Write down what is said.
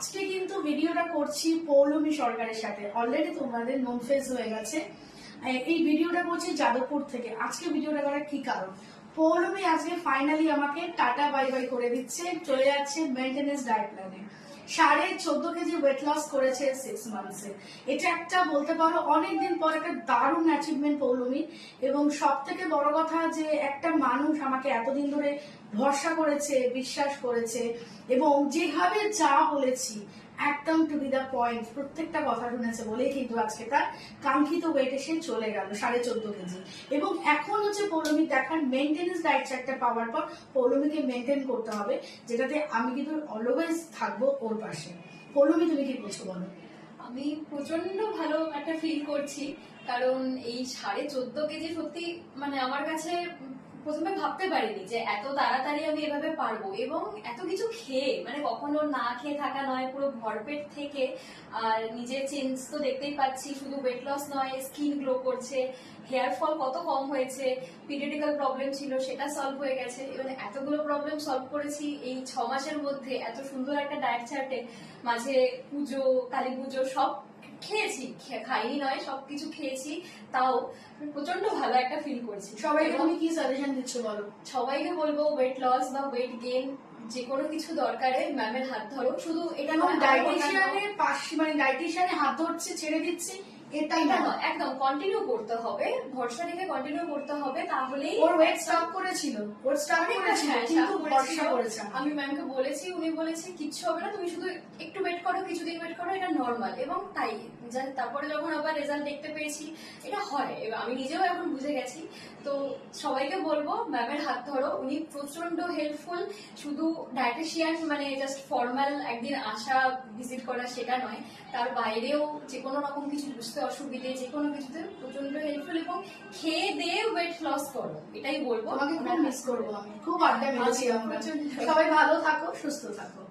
আজকে কিন্তু ভিডিওটা করছি পৌলমী সরকারের সাথে। অলরেডি তোমাদের নোন ফেস হয়ে গেছে। এই ভিডিওটা করছি যাদবপুর থেকে। আজকে ভিডিওটা করার কি কারণ, পৌলমী আজকে ফাইনালি আমাকে টাটা বাই বাই করে দিচ্ছে, চলে যাচ্ছে মেইনটেনেন্স ডায়েট প্ল্যানে। 14.5 কেজি ওয়েট লস করেছে 6 মান্থসে। এটা একটা বলতে পারো অনেকদিন পর একটা দারুণ অ্যাচিভমেন্ট পৌলমী। এবং সব থেকে বড় কথা যে একটা মানুষ আমাকে এতদিন ধরে ভরসা করেছে, বিশ্বাস করেছে, এবং যেভাবে যা বলেছি একদম টু বি দা পয়েন্ট প্রত্যেকটা কথা শুনেছে বলেই কিন্তু আজকে তার কাঙ্ক্ষিত ওয়েট এসে চলে গেল 14.5 কেজি। এবং এখন হচ্ছে পৌলমী দেখার মেনটেনেন্স ডায়েট চার্টটা পাওয়ার পর পৌলমীকে মেনটেন করতে হবে, যেটাতে আমি কিন্তু অলওয়েজ থাকবো ওর পাশে। পৌলমী, তুমি কি বলছো বলো? আমি প্রচন্ড ভালো একটা ফিল করছি, কারণ এই 14.5 কেজি সত্যি মানে আমার কাছে প্রথমে ভাবতে পারিনি যে এত তাড়াতাড়ি আমি এভাবে পারবো, এবং এত কিছু খেয়ে, মানে কখনো না খেয়ে থাকা নয়, পুরো ভরপেট থেকে। আর নিজের চেঞ্জ তো দেখতেই পাচ্ছি, শুধু ওয়েট লস নয়, স্কিন গ্লো করছে, হেয়ার ফল কত কম হয়েছে, পিরিয়ডিক্যাল প্রবলেম ছিল সেটা সলভ হয়ে গেছে। এবং এতগুলো প্রবলেম সলভ করেছি এই 6 মাসের মধ্যে এত সুন্দর একটা ডায়েট চার্টে। মাঝে পুজো, কালী পুজো সব খেয়েছি, খাইনি নয়, সবকিছু খেয়েছি, তাও প্রচন্ড ভালো একটা ফিল করছি। সবাইকে তুমি কি সাজেশন দিচ্ছ বলো? সবাইকে বলবো ওয়েট লস বা ওয়েট গেইন যে কোনো কিছু দরকারে ম্যামের হাত ধরো। শুধু এটা নয় ডায়েটিশিয়ানের পাশে, মানে ডায়েটিশিয়ানের হাত ধরছে ছেড়ে দিচ্ছি এটাই না, একদম কন্টিনিউ করতে হবে, ভরসা রেখে কন্টিনিউ করতে হবে, তাহলেই। ওর ওয়েট স্টপ করেছিল, ওর স্টপ করেছিল, কিন্তু ভরসা করেছে। আমি ম্যামকে বলেছি, উনি বলেছে কিচ্ছু হবে না, তুমি শুধু একটু ওয়েট করো, কিছুদিন ওয়েট করো, এটা নর্মাল। এবং তাই তারপরে যখন আবার রেজাল্ট দেখতে পেয়েছি, এটা হয়, আমি নিজেও এখন বুঝে গেছি। তো সবাইকে বলবো ম্যামের হাত ধরো, উনি প্রচন্ড হেল্পফুল। শুধু ডায়েটিশিয়ান মানে জাস্ট ফর্মাল একদিন আসা, ভিজিট করা সেটা নয়, তার বাইরেও যে কোনো রকম কিছু বুঝতে অসুবিধে, যে কোনো কিছুতে প্রচন্ড হেল্পফুল। এবং খেয়ে দিয়ে ওয়েট লস করো, এটাই বলবো। তোমাকে খুব মিস করবো আমি, খুব আড্ডা মেরেছি আমরা। সবাই ভালো থাকো, সুস্থ থাকো।